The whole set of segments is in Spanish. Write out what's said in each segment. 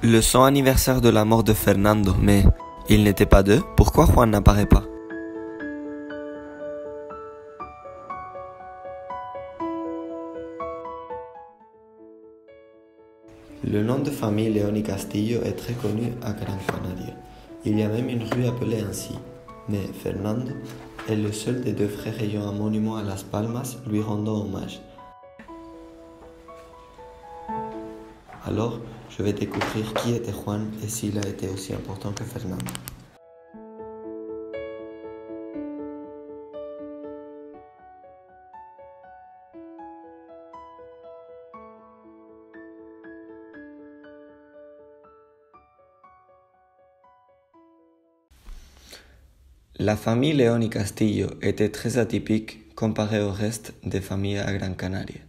Le 100 anniversaire de la mort de Fernando, mais il n'était pas deux, pourquoi Juan n'apparaît pas? Le nom de famille León y Castillo est très connu à Gran Canaria. Il y a même une rue appelée ainsi. Mais Fernando est le seul des deux frères ayant un monument à Las Palmas lui rendant hommage. Alors, je vais découvrir qui était Juan et s'il a été aussi important que Fernando. La famille León y Castillo était très atypique comparée au reste des familles à Gran Canaria.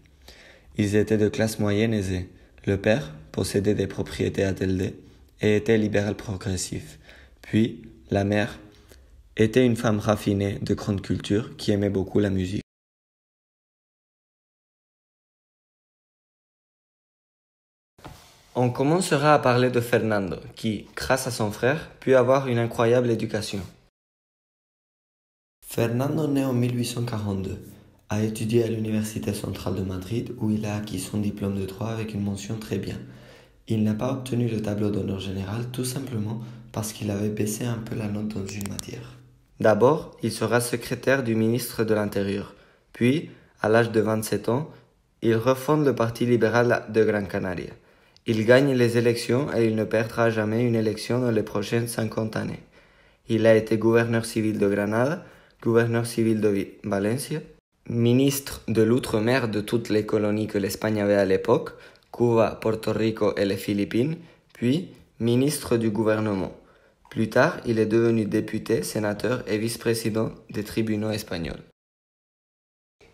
Ils étaient de classe moyenne aisée. Le père possédait des propriétés à Telde et était libéral progressif. Puis, la mère était une femme raffinée de grande culture qui aimait beaucoup la musique. On commencera à parler de Fernando, qui, grâce à son frère, put avoir une incroyable éducation. Fernando, né en 1842, a étudié à l'Université centrale de Madrid où il a acquis son diplôme de droit avec une mention très bien. Il n'a pas obtenu le tableau d'honneur général tout simplement parce qu'il avait baissé un peu la note dans une matière. D'abord, il sera secrétaire du ministre de l'Intérieur. Puis, à l'âge de 27 ans, il refonde le Parti libéral de Gran Canaria. Il gagne les élections et il ne perdra jamais une élection dans les prochaines 50 années. Il a été gouverneur civil de Granada, gouverneur civil de Valencia, ministre de l'outre-mer de toutes les colonies que l'Espagne avait à l'époque, Cuba, Porto Rico et les Philippines, puis ministre du gouvernement. Plus tard, il est devenu député, sénateur et vice-président des tribunaux espagnols.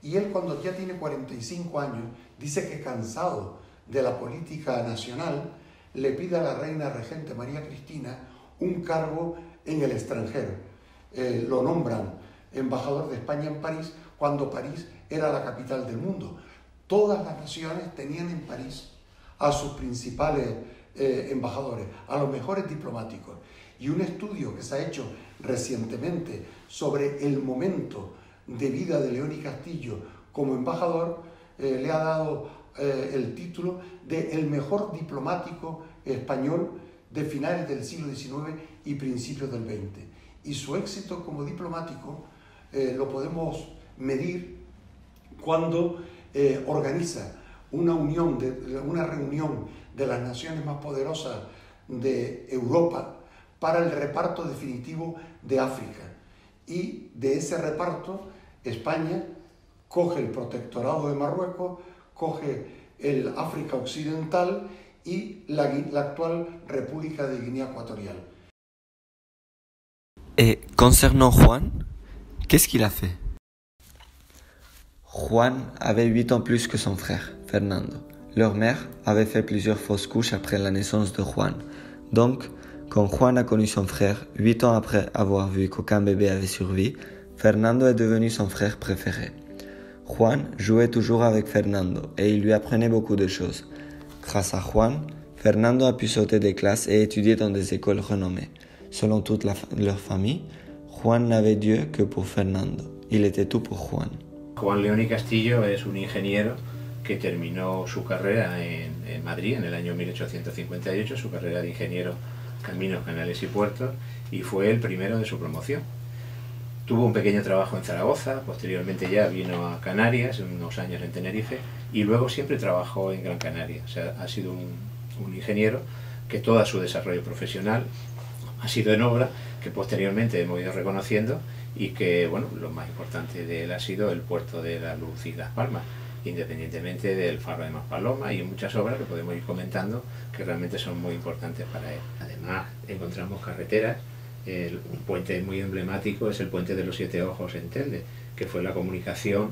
Y él, cuando ya tiene 45 años, dice que cansado de la política nacional, le pide a la reina regente María Cristina un cargo en el extranjero. Lo nombran embajador de España en París, cuando París era la capital del mundo. Todas las naciones tenían en París a sus principales embajadores, a los mejores diplomáticos. Y un estudio que se ha hecho recientemente sobre el momento de vida de León y Castillo como embajador le ha dado el título de el mejor diplomático español de finales del siglo XIX y principios del XX. Y su éxito como diplomático lo podemos medir cuando organiza una reunión de las naciones más poderosas de Europa para el reparto definitivo de África. Y de ese reparto, España coge el protectorado de Marruecos, coge el África Occidental y la actual República de Guinea Ecuatorial. Et concernant Juan, qu'est-ce qu'il a fait? Juan avait 8 ans plus que son frère, Fernando. Leur mère avait fait plusieurs fausses couches après la naissance de Juan. Donc, quand Juan a connu son frère, 8 ans après avoir vu qu'aucun bébé avait survécu, Fernando est devenu son frère préféré. Juan jouait toujours avec Fernando et il lui apprenait beaucoup de choses. Grâce à Juan, Fernando a pu sauter des classes et étudier dans des écoles renommées. Selon toute leur famille, Juan n'avait Dieu que pour Fernando. Il était tout pour Juan. Juan León y Castillo es un ingeniero que terminó su carrera en Madrid en el año 1858, su carrera de ingeniero Caminos, Canales y Puertos, y fue el primero de su promoción. Tuvo un pequeño trabajo en Zaragoza, posteriormente ya vino a Canarias, unos años en Tenerife, y luego siempre trabajó en Gran Canaria. O sea, ha sido un ingeniero que todo su desarrollo profesional ha sido en obra, que posteriormente hemos ido reconociendo, y que, bueno, lo más importante de él ha sido el puerto de La Luz y Las Palmas, independientemente del Faro de Maspalomas y muchas obras que podemos ir comentando que realmente son muy importantes para él. Además, encontramos carreteras. Un puente muy emblemático es el puente de los Siete Ojos en Telde, que fue la comunicación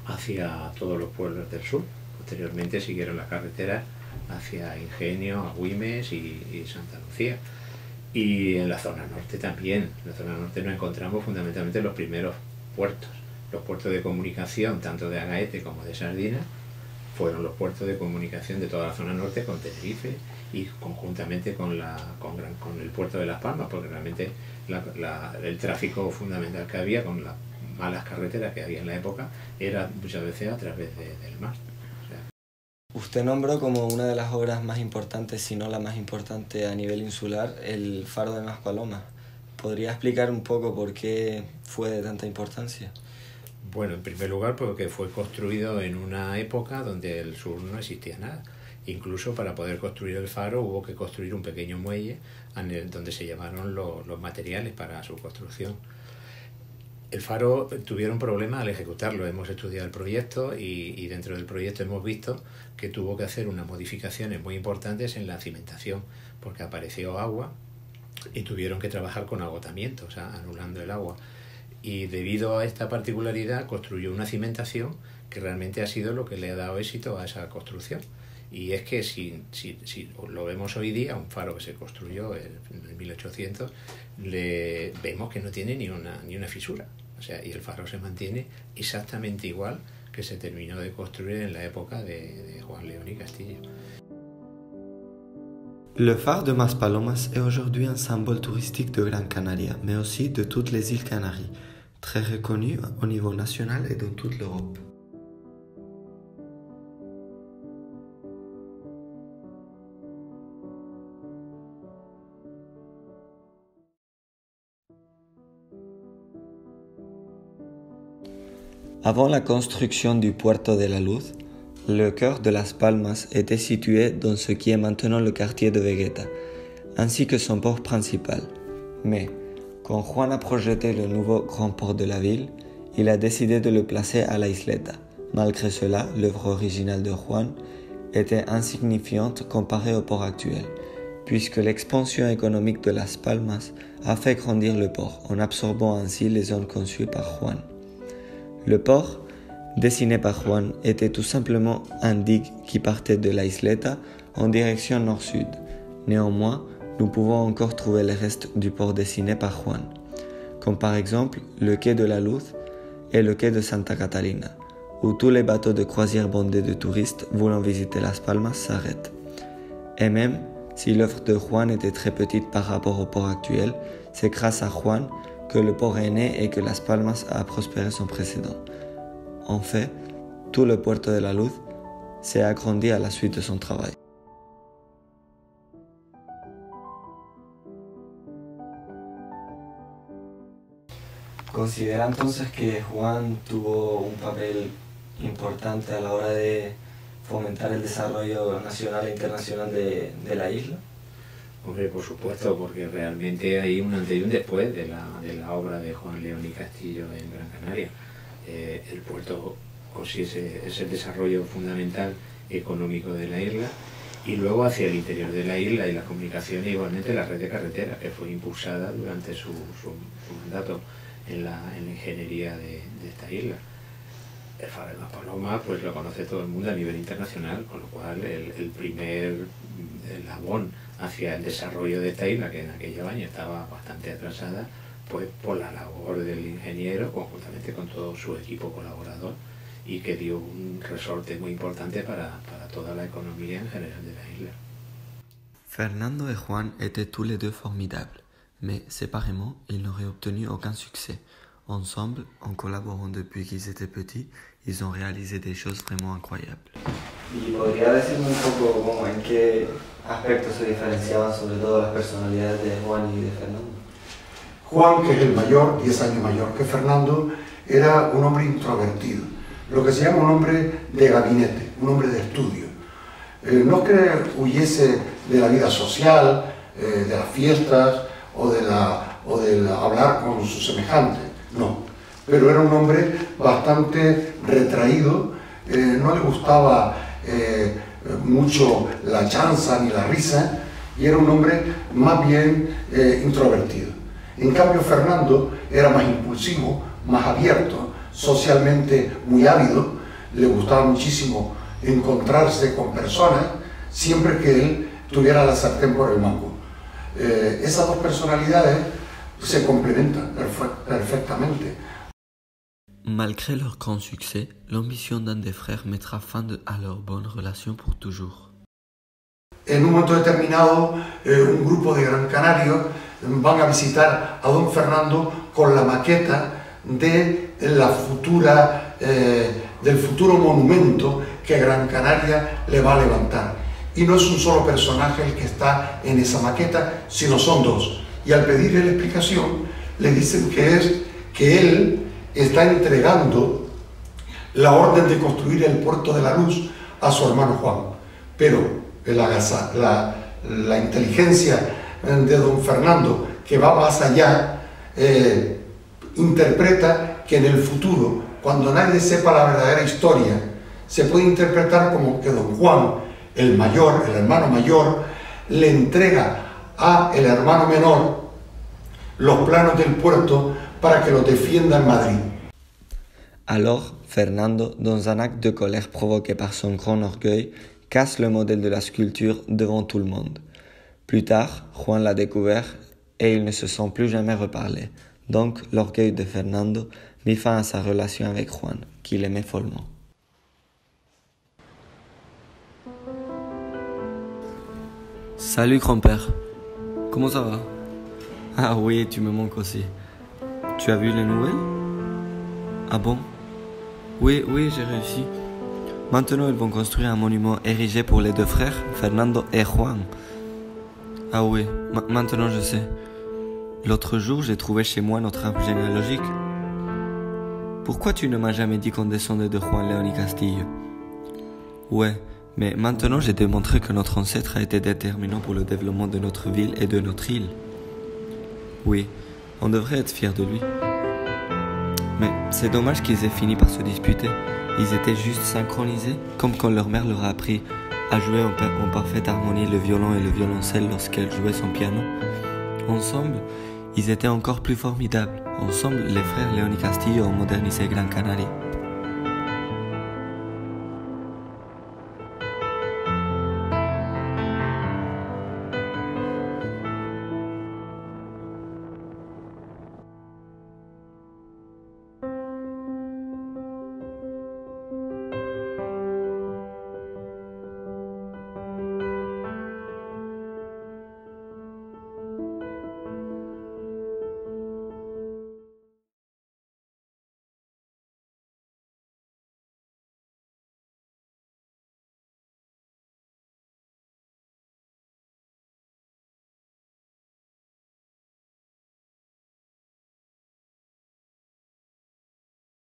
hacia todos los pueblos del sur. Posteriormente siguieron las carreteras hacia Ingenio, Agüimes y Santa Lucía. Y en la zona norte también. En la zona norte nos encontramos fundamentalmente los primeros puertos. Los puertos de comunicación, tanto de Agaete como de Sardina, fueron los puertos de comunicación de toda la zona norte con Tenerife y conjuntamente con el puerto de Las Palmas, porque realmente el tráfico fundamental que había con las malas carreteras que había en la época era muchas veces a través del mar. Usted nombró como una de las obras más importantes, si no la más importante a nivel insular, el Faro de Maspalomas. ¿Podría explicar un poco por qué fue de tanta importancia? Bueno, en primer lugar porque fue construido en una época donde el sur no existía nada. Incluso para poder construir el faro hubo que construir un pequeño muelle donde se llevaron los materiales para su construcción. El faro tuvieron problemas al ejecutarlo. Hemos estudiado el proyecto y dentro del proyecto hemos visto que tuvo que hacer unas modificaciones muy importantes en la cimentación, porque apareció agua y tuvieron que trabajar con agotamiento, o sea, anulando el agua. Y debido a esta particularidad construyó una cimentación que realmente ha sido lo que le ha dado éxito a esa construcción. Y es que si lo vemos hoy día, un faro que se construyó en 1800, vemos que no tiene ni una fisura. O sea, y el faro se mantiene exactamente igual que se terminó de construir en la época de Juan León y Castillo. Le phare de Maspalomas est aujourd'hui un symbole touristique de Gran Canaria, mais aussi de toutes les îles Canaries, très reconnu au niveau national et dans toute l'Europe. Avant la construction du Puerto de la Luz, le cœur de Las Palmas était situé dans ce qui est maintenant le quartier de Vegueta, ainsi que son port principal. Mais, quand Juan a projeté le nouveau grand port de la ville, il a décidé de le placer à la isleta. Malgré cela, l'œuvre originale de Juan était insignifiante comparée au port actuel, puisque l'expansion économique de Las Palmas a fait grandir le port, en absorbant ainsi les zones conçues par Juan. Le port, dessiné par Juan, était tout simplement un digue qui partait de la isleta en direction nord-sud. Néanmoins, nous pouvons encore trouver les restes du port dessiné par Juan, comme par exemple le quai de la Luz et le quai de Santa Catalina, où tous les bateaux de croisière bondés de touristes voulant visiter Las Palmas s'arrêtent. Et même si l'œuvre de Juan était très petite par rapport au port actuel, c'est grâce à Juan que le port est né et que Las Palmas a prospéré sans précédent. En fait, tout le Puerto de la Luz s'est agrandi à la suite de son travail. ¿Considera entonces que Juan tuvo un papel importante a la hora de fomentar el desarrollo nacional e internacional de la isla? Hombre, por supuesto, porque realmente hay un antes y un después de la obra de Juan León y Castillo en Gran Canaria. El puerto sí es el desarrollo fundamental económico de la isla, y luego hacia el interior de la isla y las comunicaciones, igualmente la red de carreteras, que fue impulsada durante su mandato en la ingeniería de esta isla. El Faro de Maspalomas pues lo conoce todo el mundo a nivel internacional, con lo cual el primer eslabón hacia el desarrollo de esta isla, que en aquellos años estaba bastante atrasada, pues por la labor del ingeniero, conjuntamente con todo su equipo colaborador, y que dio un resorte muy importante para toda la economía en general de la isla. Fernando et Juan étaient tous les deux formidables, mais séparément, ils n'auraient obtenu aucun succès. Ensemble, en collaborant depuis qu'ils étaient petits, ils ont réalisé des choses vraiment incroyables. ¿Y podría decirme un poco como en qué aspectos se diferenciaban sobre todo las personalidades de Juan y de Fernando? Juan, que es el mayor, 10 años mayor que Fernando, era un hombre introvertido, lo que se llama un hombre de gabinete, un hombre de estudio. No que huyese de la vida social, de las fiestas o del hablar con sus semejantes, no. Pero era un hombre bastante retraído, no le gustaba mucho la chanza ni la risa, y era un hombre más bien introvertido. En cambio, Fernando era más impulsivo, más abierto, socialmente muy ávido, le gustaba muchísimo encontrarse con personas siempre que él tuviera la sartén por el mango. Esas dos personalidades se complementan perfectamente. Malgré leur grand succès, l'ambition d'un des frères mettra fin à leur bonne relation pour toujours. En un momento determinado, un grupo de Gran Canarios van a visitar a don Fernando con la maqueta de del futuro monumento que Gran Canaria le va a levantar. Y no es un solo personaje el que está en esa maqueta, sino son dos. Y al pedirle la explicación, le dicen que él está entregando la orden de construir el Puerto de la Luz a su hermano Juan. Pero la inteligencia de don Fernando, que va más allá, interpreta que en el futuro, cuando nadie sepa la verdadera historia, se puede interpretar como que don Juan, el mayor, el hermano mayor, le entrega a el hermano menor los planos del puerto para que los defienda en Madrid. Alors, Fernando, dans un acte de colère provoqué par son grand orgueil, casse le modèle de la sculpture devant tout le monde. Plus tard, Juan l'a découvert et ils ne se sont plus jamais reparlés. Donc, l'orgueil de Fernando mit fin à sa relation avec Juan, qu'il aimait follement. Salut grand-père, comment ça va? Ah oui, tu me manques aussi. Tu as vu les nouvelles? Ah bon? Oui, j'ai réussi. Maintenant, ils vont construire un monument érigé pour les deux frères, Fernando et Juan. Ah oui, maintenant je sais. L'autre jour, j'ai trouvé chez moi notre arbre généalogique. Pourquoi tu ne m'as jamais dit qu'on descendait de Juan León y Castillo? Ouais, mais maintenant j'ai démontré que notre ancêtre a été déterminant pour le développement de notre ville et de notre île. Oui, on devrait être fiers de lui. Mais c'est dommage qu'ils aient fini par se disputer. Ils étaient juste synchronisés, comme quand leur mère leur a appris à jouer en parfaite harmonie le violon et le violoncelle lorsqu'elle jouait son piano. Ensemble, ils étaient encore plus formidables. Ensemble, les frères León y Castillo ont modernisé Gran Canaria.